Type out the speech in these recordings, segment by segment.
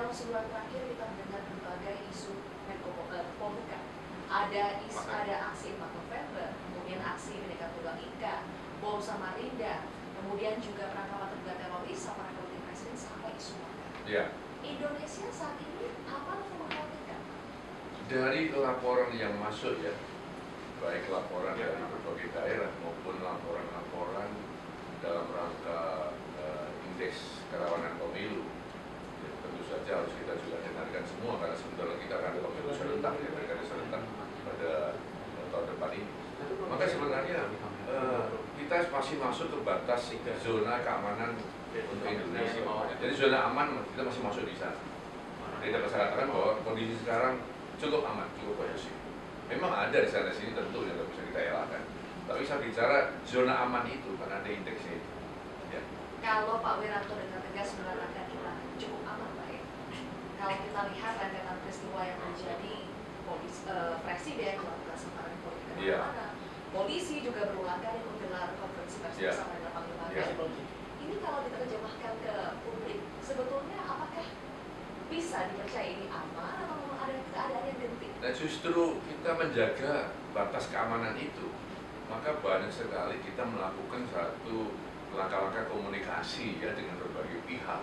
dalam sebulan terakhir kita mendengar berbagai isu Menko Polhukam. Ada aksi 4 November, kemudian aksi Bhinneka Tunggal Ika, bom Samarinda, kemudian juga penangkapan terduga teroris, aparat politik presiden sampai isu makar. Ya. Indonesia saat ini apa yang mengkhawatirkan? Dari laporan yang masuk ya, baik laporan dari berbagai daerah maupun laporan-laporan dalam rangka indeks kerawanan pemilu, ya, tentu saja harus kita juga dengarkan semua karena sebentar lagi kita akan ada pemilu serentak ya, pilkada serentak pada tahun depan ini. Maka sebenarnya kita masih masuk ke batas zona keamanan untuk Indonesia. Jadi zona aman kita masih masuk di sana. Jadi dapat saya katakan bahwa kondisi sekarang cukup aman, cukup kondusif. Memang ada di sana sini tentu yang tidak bisa kita elakkan. Tapi saya bicara zona aman itu karena ada indeksnya itu. Ya. Kalau Pak Wiranto dengan tegas mengatakan kita cukup aman, Pak ya. Kalau kita lihat rentetan peristiwa yang terjadi, presiden melakukan semparan politik kemana-mana, polisi juga berulang kali menggelar konferensi pers bersama dengan Panglima TNI. Ini kalau kita terjemahkan ke publik, sebetulnya apakah bisa dipercaya ini aman atau memang ada keadaan yang genting? Nah justru kita menjaga batas keamanan itu, maka banyak sekali kita melakukan satu langkah-langkah komunikasi ya dengan berbagai pihak.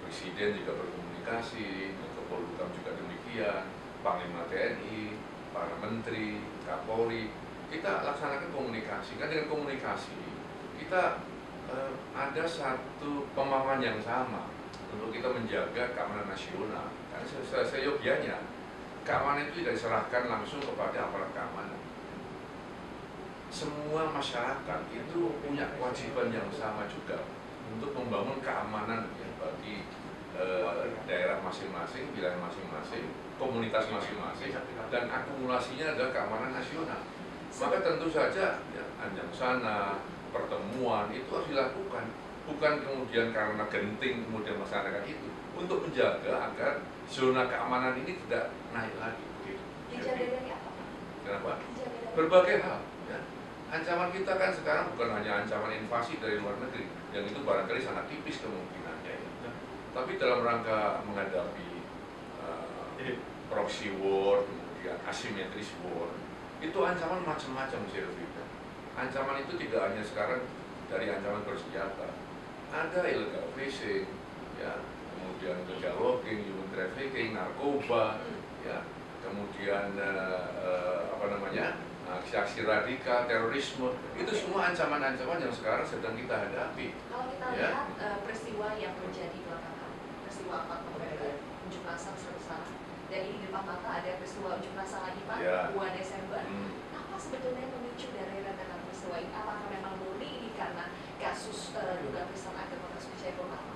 Presiden juga berkomunikasi, Menko Polhukam juga demikian, Panglima TNI, para menteri, Kapolri, kita laksanakan komunikasi. Kan dengan komunikasi kita ada satu pemahaman yang sama untuk kita menjaga keamanan nasional. Karena seyogianya keamanan itu tidak diserahkan langsung kepada aparat keamanan. Semua masyarakat itu punya kewajiban yang sama juga untuk membangun keamanan ya, bagi daerah masing-masing, wilayah masing-masing, komunitas masing-masing, dan akumulasinya adalah keamanan nasional. Maka tentu saja ya, anjang sana, pertemuan itu harus dilakukan, bukan kemudian karena genting kemudian melaksanakan itu, untuk menjaga agar zona keamanan ini tidak naik lagi. Dijaga dari apa? Kenapa? Dijaga dari berbagai hal. Ya. Ancaman kita kan sekarang bukan hanya ancaman invasi dari luar negeri, yang itu barangkali sangat tipis kemungkinannya. Ya. Tapi dalam rangka menghadapi proxy war, kemudian asymmetric war, itu ancaman macam-macam saya pikir. Ancaman itu tidak hanya sekarang dari ancaman bersenjata, ada illegal fishing, ya, kemudian illegal logging, human trafficking, narkoba, ya, kemudian aksi-aksi radikal, terorisme, itu semua ancaman-ancaman yang sekarang sedang kita hadapi. Kalau kita lihat peristiwa yang terjadi belakangan, peristiwa 4 November, unjuk rasa besar-besaran, dan ini di depan mata ada peristiwa unjuk rasa lagi Pak, 2 Desember. Apa sebetulnya pemicu dari rentetan peristiwa ini? Apakah memang murni ini karena kasus dugaan penistaan agama kasus Cahayapurnama?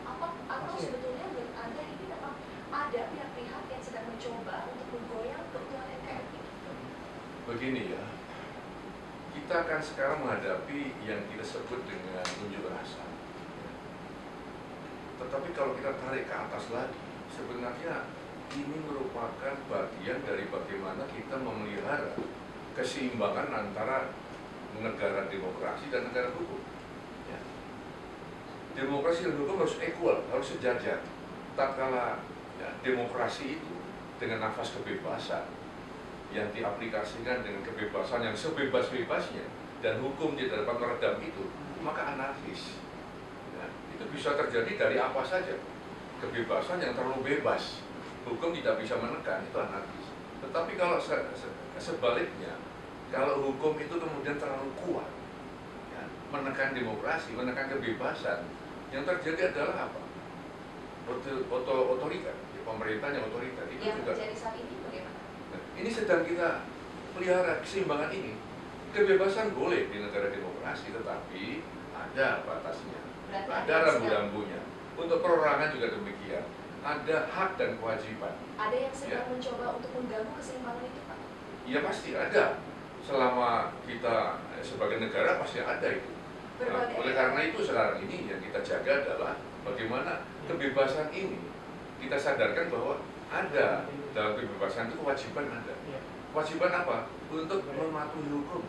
Atau sebetulnya menurut Anda ini memang ada pihak-pihak yang sedang mencoba untuk menggoyang keutuhan NKRI? Begini ya, kita akan sekarang menghadapi yang kita sebut dengan unjuk rasa. Tetapi kalau kita tarik ke atas lagi, sebenarnya ini merupakan bagian dari bagaimana kita memelihara keseimbangan antara negara demokrasi dan negara hukum. Ya. Demokrasi dan hukum harus equal, harus sejajar. Tak kala ya, demokrasi itu dengan nafas kebebasan yang diaplikasikan dengan kebebasan yang sebebas-bebasnya dan hukum tidak dapat meredam itu, maka anarkis. Ya, itu bisa terjadi dari apa saja. Kebebasan yang terlalu bebas, hukum tidak bisa menekan, itu anarkis. Tetapi kalau sebaliknya, kalau hukum itu kemudian terlalu kuat, ya, menekan demokrasi, menekan kebebasan, yang terjadi adalah apa? Otoriter, ya, pemerintah yang otoriter. Itu yang juga terjadi saat ini bagaimana? Ini sedang kita pelihara keseimbangan ini. Kebebasan boleh di negara demokrasi, tetapi ada batasnya, ada rambu-rambunya. Untuk perorangan juga demikian, ada hak dan kewajiban. Ada yang sedang mencoba untuk mengganggu keseimbangan itu, Pak? Iya pasti ada. Selama kita sebagai negara pasti ada itu. Nah, oleh karena itu sekarang ini yang kita jaga adalah bagaimana kebebasan ini kita sadarkan bahwa ada dalam kebebasan itu kewajiban ada. Kewajiban apa? Untuk mematuhi hukum.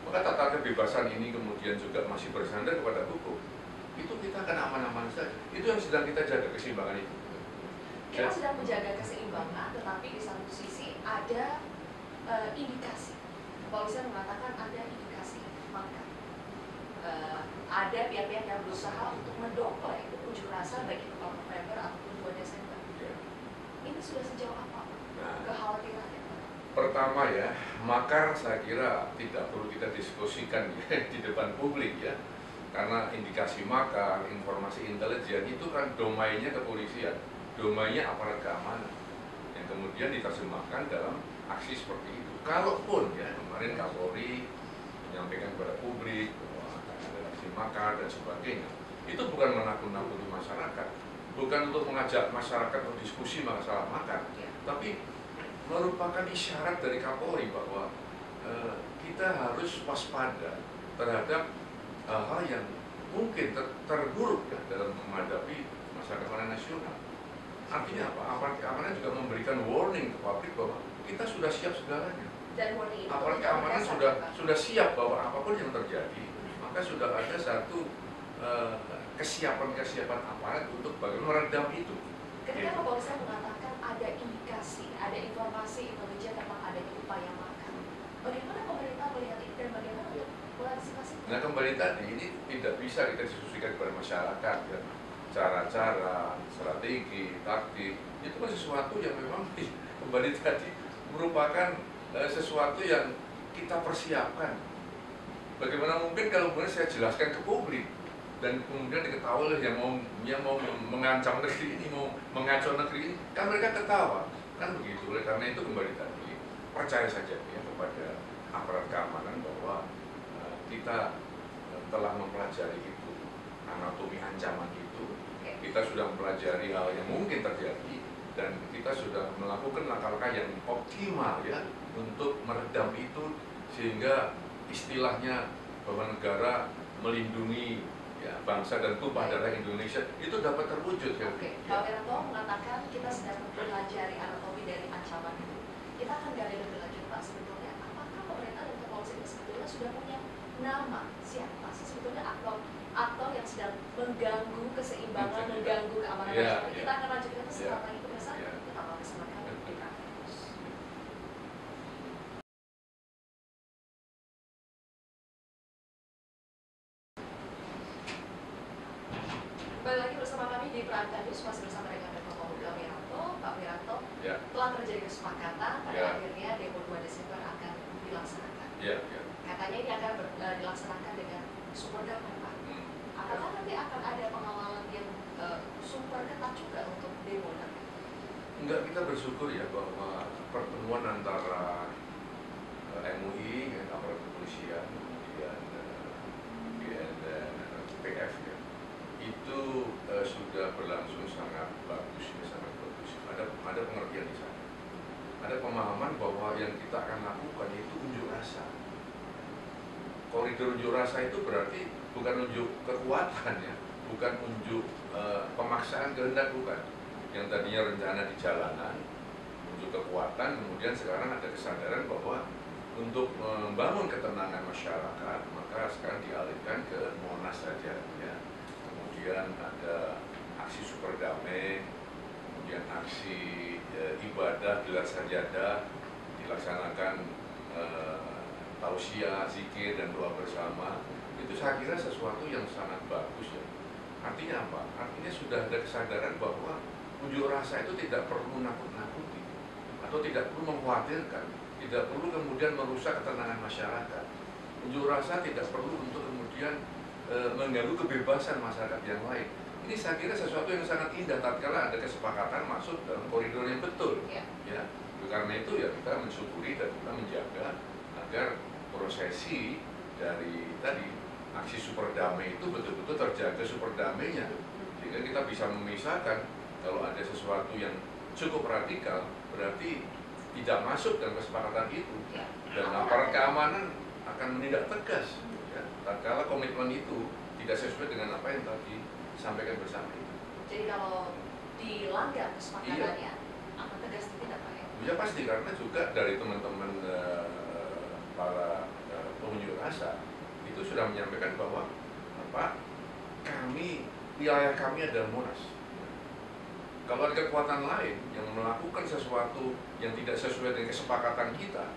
Maka tata kebebasan ini kemudian juga masih bersandar kepada hukum. Itu kita akan aman-aman saja. Itu yang sedang kita jaga, keseimbangan itu. Kita sedang menjaga keseimbangan, tetapi di satu sisi ada indikasi. Kepolisian mengatakan ada indikasi makar. Ada pihak-pihak yang berusaha untuk mendongkrak unjuk rasa baik itu 4 November ataupun 2 Desember. Ini sudah sejauh apa? Kekhawatirannya? Pertama ya, makar saya kira tidak perlu kita diskusikan ya, di depan publik ya. Karena indikasi makar, informasi intelijen itu kan domainnya kepolisian, domainnya aparat keamanan yang kemudian diterjemahkan dalam aksi seperti itu. Kalaupun ya kemarin Kapolri menyampaikan kepada publik bahwa akan ada aksi makar dan sebagainya, itu bukan menakut-nakuti masyarakat, bukan untuk mengajak masyarakat untuk diskusi masalah makar, tapi merupakan isyarat dari Kapolri bahwa kita harus waspada terhadap hal yang mungkin terburuk ya, dalam menghadapi masa keamanan nasional. Artinya apa? Aparat keamanan juga memberikan warning ke publik bahwa kita sudah siap segalanya. Dan warning itu aparat keamanan sudah siap bahwa apapun yang terjadi, maka sudah ada satu kesiapan aparat untuk bagaimana meredam itu. Ketika kepolisian mengatakan ada indikasi, ada informasi intelijen tentang adanya upaya makar, bagaimana pemerintah melihat ini dan bagaimana untuk mengantisipasi? Nah kembali tadi, ini tidak bisa kita diskusikan kepada masyarakat ya. Cara-cara, strategi, taktik, itu kan sesuatu yang memang kembali tadi merupakan sesuatu yang kita persiapkan. Bagaimana mungkin kalau kemudian saya jelaskan ke publik dan kemudian diketahui oleh yang mau mengancam negeri ini, mau mengacau negeri ini, kan mereka ketawa, kan begitu. Oleh karena itu kembali tadi, percaya saja ya kepada aparat keamanan bahwa kita telah mempelajari itu, anatomi ancaman itu, kita sudah mempelajari hal yang mungkin terjadi dan kita sudah melakukan langkah-langkah yang optimal ya untuk meredam itu sehingga istilahnya bahwa negara melindungi ya bangsa dan tumpah darah Indonesia itu dapat terwujud ya. Oke, Pak Wiranto mengatakan kita sedang mempelajari anatomi dari ancaman itu. Kita akan gali lebih lanjut Pak, sebetulnya apakah pemerintah dan kepolisian sebetulnya sudah punya nama siapa sih sebetulnya aktor yang sedang mengganggu keseimbangan, mengganggu keamanan nasional? Kita akan lanjutkan setelah lagi pemirsa. Tetap bersama kami di Kampus. Kembali lagi bersama kami di Prime News, masih bersama dengan Menko Polhukam Wiranto. Pak Wiranto, telah terjadi kesepakatan pada akhirnya demo 2 Desember akan dilaksanakan. Katanya ini akan dilaksanakan dengan super damai, Pak. Apakah nanti akan ada pengawalan yang super ketat juga untuk demo nanti? Enggak, kita bersyukur ya bahwa pertemuan antara MUI dengan aparat kepolisian, kemudian PF ya, itu sudah berlangsung sangat bagus ya, sangat bagus. Ada pengertian di sana, ada pemahaman bahwa yang kita akan lakukan itu unjuk rasa. Koridor unjuk rasa itu berarti bukan unjuk kekuatan ya, bukan unjuk pemaksaan kehendak, bukan. Yang tadinya rencana di jalanan, unjuk kekuatan, kemudian sekarang ada kesadaran bahwa untuk membangun ketenangan masyarakat, maka sekarang dialihkan ke Monas saja ya. Kemudian ada aksi super damai, kemudian aksi ibadah gelar sajadah, dilaksanakan tausiah, zikir dan doa bersama. Itu saya kira sesuatu yang sangat bagus ya. Artinya apa? Artinya sudah ada kesadaran bahwa unjuk rasa itu tidak perlu nakut-nakuti atau tidak perlu mengkhawatirkan, tidak perlu kemudian merusak ketenangan masyarakat. Unjuk rasa tidak perlu untuk kemudian mengganggu kebebasan masyarakat yang lain. Ini saya kira sesuatu yang sangat indah tatkala ada kesepakatan masuk dalam koridor yang betul. Ya. Karena itu ya kita mensyukuri dan kita menjaga agar prosesi dari tadi aksi super damai itu betul-betul terjaga super damainya, sehingga kita bisa memisahkan kalau ada sesuatu yang cukup radikal berarti tidak masuk dalam kesepakatan itu dan aparat keamanan akan menindak tegas ya, tatkala komitmen itu tidak sesuai dengan apa yang tadi disampaikan bersama itu. Jadi kalau dilanggar kesepakatannya akan tegas tidak Pak? Ya pasti, karena juga dari teman-teman para pengunjuk rasa itu sudah menyampaikan bahwa wilayah kami adalah Monas. Kalau ada kekuatan lain yang melakukan sesuatu yang tidak sesuai dengan kesepakatan kita,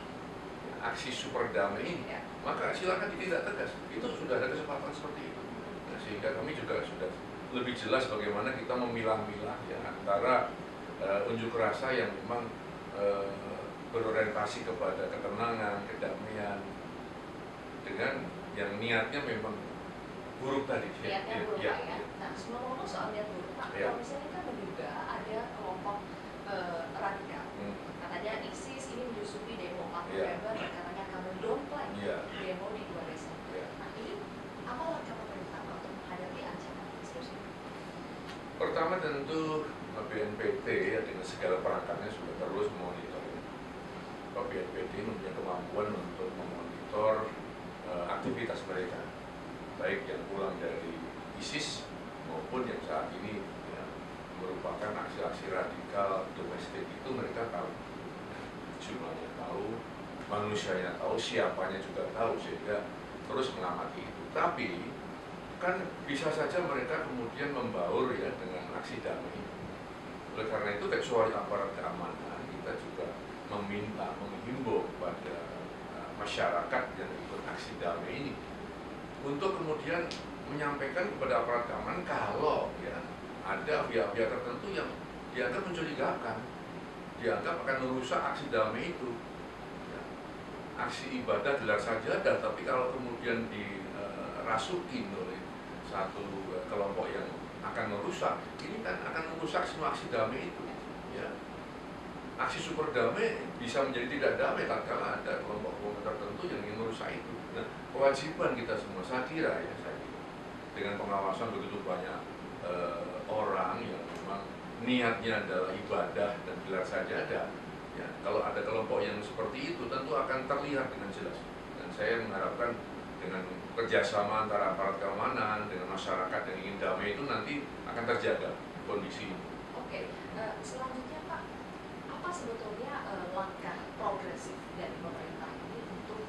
aksi super damai ini, maka silakan ditindak tegas. Itu sudah ada kesepakatan seperti itu. Nah, sehingga kami juga sudah lebih jelas bagaimana kita memilah-milah ya antara unjuk rasa yang memang berorientasi kepada ketenangan, kedamaian, dengan yang niatnya memang buruk tadi. Niatnya buruk ya. Nah, sebelum ngomong soal niat buruk, Pak, kalau misalnya kan menduga ada kelompok radikal, katanya ISIS ini menyusupi demo 4 November dan katanya akan mendompleng demo di 2 Desember. Nah, ini apa langkah pemerintah untuk menghadapi ancaman tersebut? Pertama tentu BNPT ya dengan segala perangkatnya sudah terus memonitor. BNPT mempunyai kemampuan untuk memonitor aktivitas mereka, baik yang pulang dari ISIS maupun yang saat ini ya, merupakan aksi-aksi radikal domestik. Itu mereka tahu, jumlahnya tahu, manusianya tahu, siapanya juga tahu, sehingga terus mengamati itu. Tapi kan bisa saja mereka kemudian membaur ya dengan aksi damai. Oleh karena itu kecuali aparat keamanan, kita juga meminta, menghimbau kepada masyarakat yang ikut aksi damai ini untuk kemudian menyampaikan kepada aparat keamanan kalau ya ada pihak-pihak tertentu yang dianggap mencurigakan, dianggap akan merusak aksi damai itu. Ya, aksi ibadah gelar sajadah, tapi kalau kemudian dirasuki oleh satu kelompok yang akan merusak, ini kan akan merusak semua aksi damai itu. Ya. Aksi super damai bisa menjadi tidak damai tatkala ada kelompok-kelompok tertentu yang ingin merusak itu. Nah, kewajiban kita semua, saya kira ya, dengan pengawasan begitu banyak orang yang memang niatnya adalah ibadah dan gelar sajadah, ya, kalau ada kelompok yang seperti itu tentu akan terlihat dengan jelas. Dan saya mengharapkan dengan kerjasama antara aparat keamanan dengan masyarakat yang ingin damai itu nanti akan terjaga kondisi ini. Oke, selanjutnya Pak, apa sebetulnya langkah progresif dari pemerintah ini untuk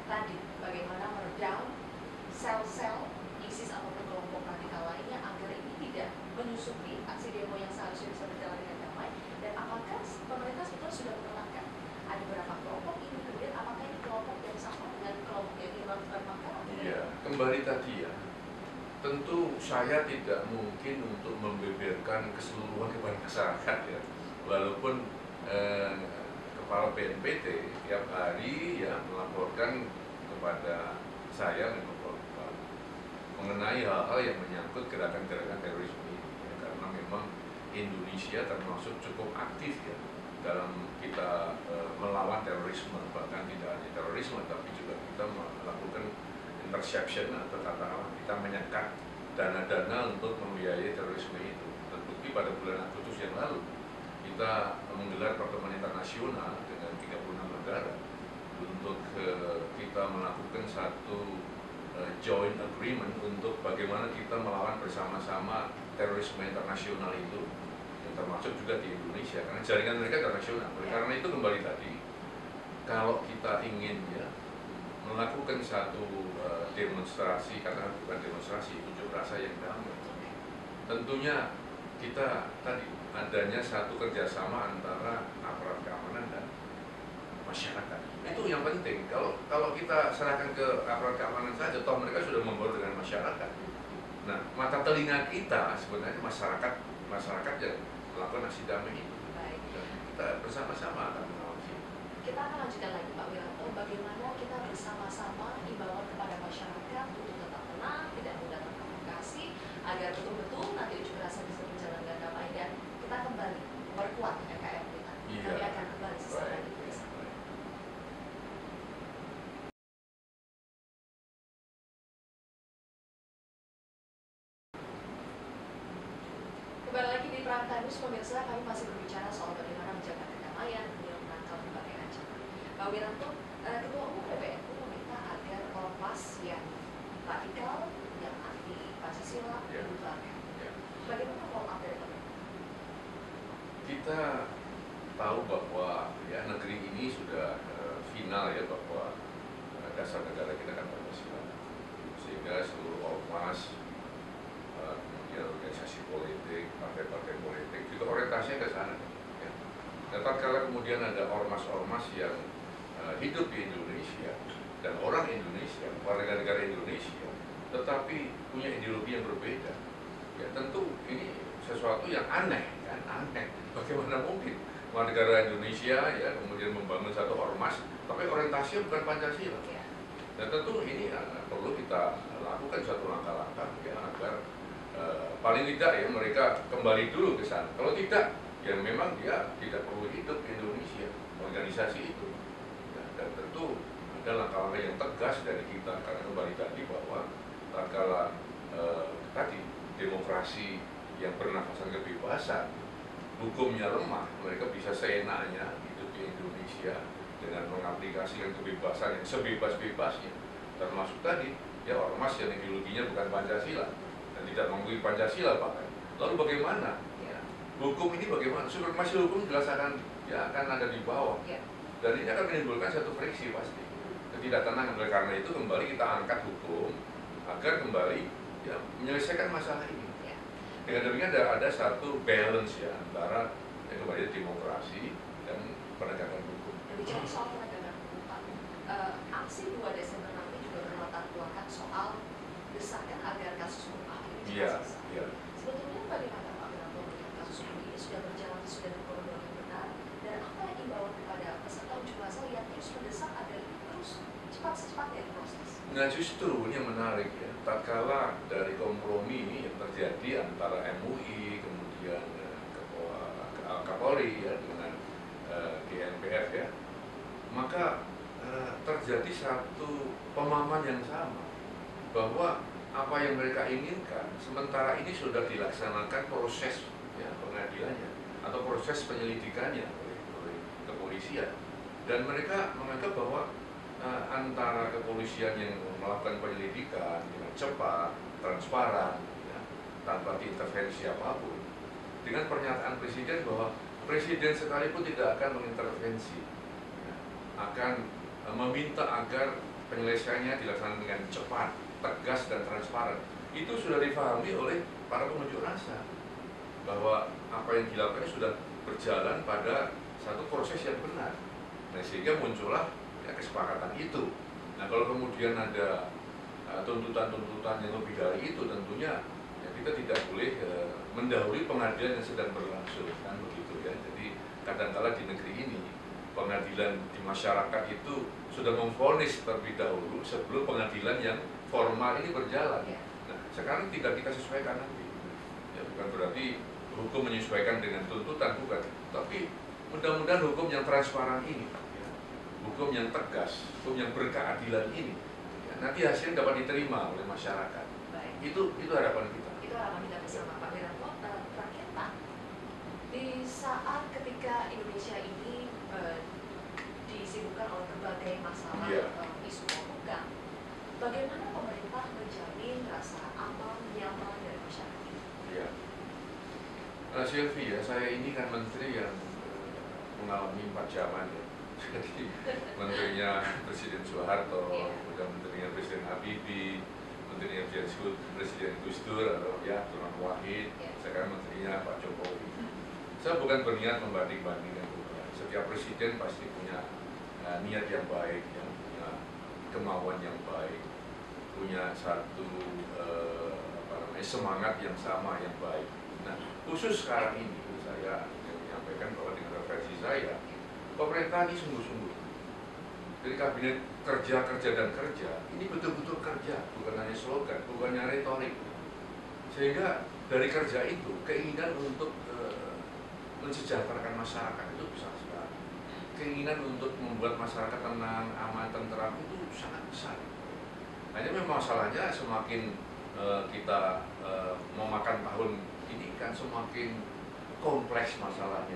tadi bagaimana meredam sel-sel ISIS ataupun kelompok radikal lainnya agar ini tidak menyusupi aksi demo yang seharusnya bisa berjalan dengan damai, dan apakah pemerintah sebetulnya sudah menetapkan ada berapa kelompok ini, kemudian apakah ini kelompok yang sama dengan kelompok yang dilakukan makar? Iya, kembali tadi ya, tentu saya tidak mungkin untuk membeberkan keseluruhan kepada masyarakat ya, walaupun kepala BNPT tiap hari ya melaporkan kepada saya mengenai hal-hal yang menyangkut gerakan-gerakan terorisme ini ya, karena memang Indonesia termasuk cukup aktif ya dalam kita melawan terorisme, bahkan tidak hanya terorisme tapi juga kita melakukan interception atau katakanlah kita menyekat dana-dana untuk membiayai terorisme itu. Terbukti pada bulan Agustus yang lalu kita menggelar pertemuan internasional dengan 36 negara untuk kita melakukan satu joint agreement untuk bagaimana kita melawan bersama-sama terorisme internasional itu, yang termasuk juga di Indonesia karena jaringan mereka internasional. Karena itu kembali tadi, kalau kita ingin ya melakukan satu demonstrasi, karena bukan demonstrasi, unjuk rasa yang damai, tentunya kita tadi adanya satu kerjasama antara aparat keamanan dan masyarakat. Itu yang penting. Kalau kita serahkan ke aparat keamanan saja, toh mereka sudah membaur dengan masyarakat. Nah, mata telinga kita sebenarnya masyarakat yang melakukan aksi damai itu. Baik. Dan kita bersama-sama akan mengawasi. Kita akan lanjutkan lagi Pak Wiranto, bagaimana kita bersama-sama imbauan kepada masyarakat untuk tetap tenang, tidak mudah terprovokasi, agar betul-betul nanti unjuk rasa bisa berjalan dengan damai dan kita kembali memperkuat NKRI kita. Iya. Kami akan kembali sesaat lagi. Kembali lagi di Prime Time News, pemirsa, kami masih berbicara soal bagaimana menjaga kedamaian dengan menangkal berbagai ancaman. Pak Wiranto, Ketua Umum PBNU meminta agar ormas yang radikal, yang anti Pancasila dibubarkan. Bagaimana follow up dari pemerintah? Kita tahu bahwa ya negeri ini sudah final ya bahwa dasar negara kita kan Pancasila, sehingga seluruh ormas kemudian organisasi politik, partai-partai politik juga orientasinya ke sana. Ya. Dan kalau kemudian ada ormas-ormas yang hidup di Indonesia dan orang Indonesia, warga negara Indonesia, tetapi punya ideologi yang berbeda, ya tentu ini sesuatu yang aneh, kan? Aneh. Bagaimana mungkin warga negara Indonesia ya kemudian membangun satu ormas, tapi orientasinya bukan Pancasila? Dan tentu ini perlu kita lakukan suatu langkah-langkah ya, agar paling tidak ya mereka kembali dulu ke sana. Kalau tidak, ya memang dia tidak perlu hidup di Indonesia, organisasi itu. Ya, dan tentu ada langkah-langkah yang tegas dari kita, karena kembali tadi bahwa tatkala tadi demokrasi yang bernafaskan kebebasan, hukumnya lemah, mereka bisa seenaknya hidup di Indonesia dengan mengaplikasikan kebebasan yang sebebas-bebasnya, termasuk tadi ya ormas yang ideologinya bukan Pancasila dan tidak mengakui Pancasila bahkan. Lalu bagaimana? Ya, hukum ini bagaimana? Supremasi hukum jelas akan ada di bawah, dan ini akan menimbulkan satu friksi pasti, ketidaktenangan. Oleh karena itu kembali kita angkat hukum agar kembali ya menyelesaikan masalah ini. Dengan demikian ada satu balance ya antara kembali demokrasi dan penegakan hukum. Bicara soal penegakan hukum, Pak, aksi 2 Desember nanti juga berlatar belakang soal desakan agar kasus Munah ini selesai. Iya. Sebetulnya bagaimana Pak Wiranto melihat kasus Munah ini sudah berjalan sesuai dengan koridor yang benar, dan apa yang imbauan kepada peserta unjuk rasa yang terus mendesak agar ini terus secepatnya diproses? Nah justru ini yang menarik ya, tatkala dari kompromi yang terjadi antara MUI kemudian Kapolri ya dengan GNPF ya, maka terjadi satu pemahaman yang sama bahwa apa yang mereka inginkan sementara ini sudah dilaksanakan proses ya, pengadilannya atau proses penyelidikannya oleh kepolisian, dan mereka menganggap bahwa antara kepolisian yang melakukan penyelidikan dengan cepat, transparan, ya, tanpa diintervensi apapun, dengan pernyataan presiden bahwa presiden sekalipun tidak akan mengintervensi, ya, akan meminta agar penyelesaiannya dilaksanakan dengan cepat, tegas dan transparan. Itu sudah dipahami oleh para pengunjuk rasa bahwa apa yang dilakukan sudah berjalan pada satu proses yang benar. Nah, sehingga muncullah ya, kesepakatan itu. Nah, kalau kemudian ada tuntutan-tuntutan yang lebih dari itu, tentunya ya, kita tidak boleh mendahului pengadilan yang sedang berlangsung, kan begitu ya. Jadi kadang-kala di negeri ini pengadilan di masyarakat itu sudah memvonis terlebih dahulu sebelum pengadilan yang formal ini berjalan. Nah, sekarang tidak kita sesuaikan nanti. Ya, bukan berarti hukum menyesuaikan dengan tuntutan, bukan. Tapi mudah-mudahan hukum yang transparan ini, ya, hukum yang tegas, hukum yang berkeadilan ini, ya, nanti hasilnya dapat diterima oleh masyarakat. Baik. Itu harapan kita. Itu harapan kita bersama, Pak Wiranto. Terakhir Pak, di saat ketika Indonesia ini disibukkan oleh berbagai masalah isu polhukam, bagaimana pemerintah menjamin rasa aman, nyaman dari masyarakat ini? Ya. Sylvie ya, saya ini kan menteri yang mengalami 4 zaman ya. Jadi menterinya Presiden Soeharto, kemudian menterinya Presiden Habibie, menterinya Presiden Gus Dur atau ya Tuan Wahid, sekarang menterinya Pak Jokowi. Saya bukan berniat membanding-bandingkan, setiap presiden pasti punya niat yang baik, yang punya kemauan yang baik, punya satu semangat yang sama yang baik. Nah, khusus sekarang ini saya ingin menyampaikan bahwa dengan versi saya, pemerintah ini sungguh-sungguh. Jadi kabinet kerja dan kerja, ini betul-betul kerja, bukan hanya slogan, bukan hanya retorik. Sehingga dari kerja itu, keinginan untuk mensejahterakan masyarakat itu besar sekali. Keinginan untuk membuat masyarakat tenang, aman, tentram itu sangat besar. Hanya memang masalahnya semakin kita memakan tahun ini kan semakin kompleks masalahnya.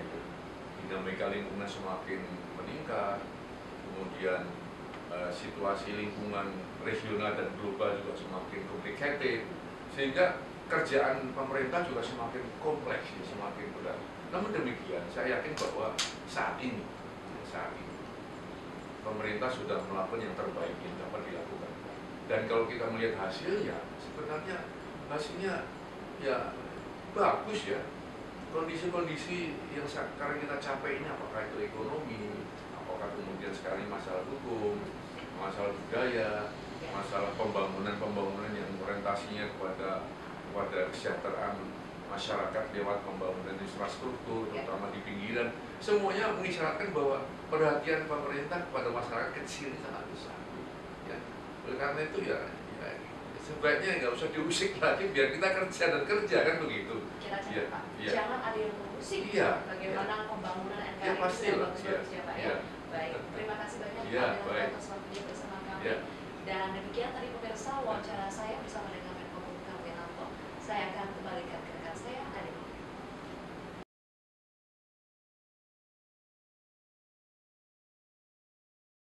Dinamika lingkungan semakin meningkat, kemudian situasi lingkungan regional dan global juga semakin complicated, sehingga kerjaan pemerintah juga semakin kompleks, semakin berat. Namun demikian, saya yakin bahwa saat ini pemerintah sudah melakukan yang terbaik yang dapat dilakukan. Dan kalau kita melihat hasilnya, sebenarnya hasilnya ya bagus ya. Kondisi-kondisi yang sekarang kita capai ini, apakah itu ekonomi, apakah kemudian sekarang masalah hukum, masalah budaya, masalah pembangunan yang orientasinya kepada kesejahteraan masyarakat lewat pembangunan infrastruktur, terutama di pinggiran, semuanya mengisyaratkan bahwa perhatian pemerintah kepada masyarakat kecil sangat besar. Ya. Oleh karena itu ya sebaiknya nggak usah diusik lagi, biar kita kerja dan kerja, kan begitu. Kita Pak. Jangan ada yang mengusik bagaimana pembangunan NKRI pasti bagus ya Pak ya. Baik, terima kasih banyak Pak atas waktunya bersama kami. Dan demikian tadi pemirsa wawancara saya bersama dengan Menko Polhukam Wiranto. Saya akan kembalikan ke rekan saya,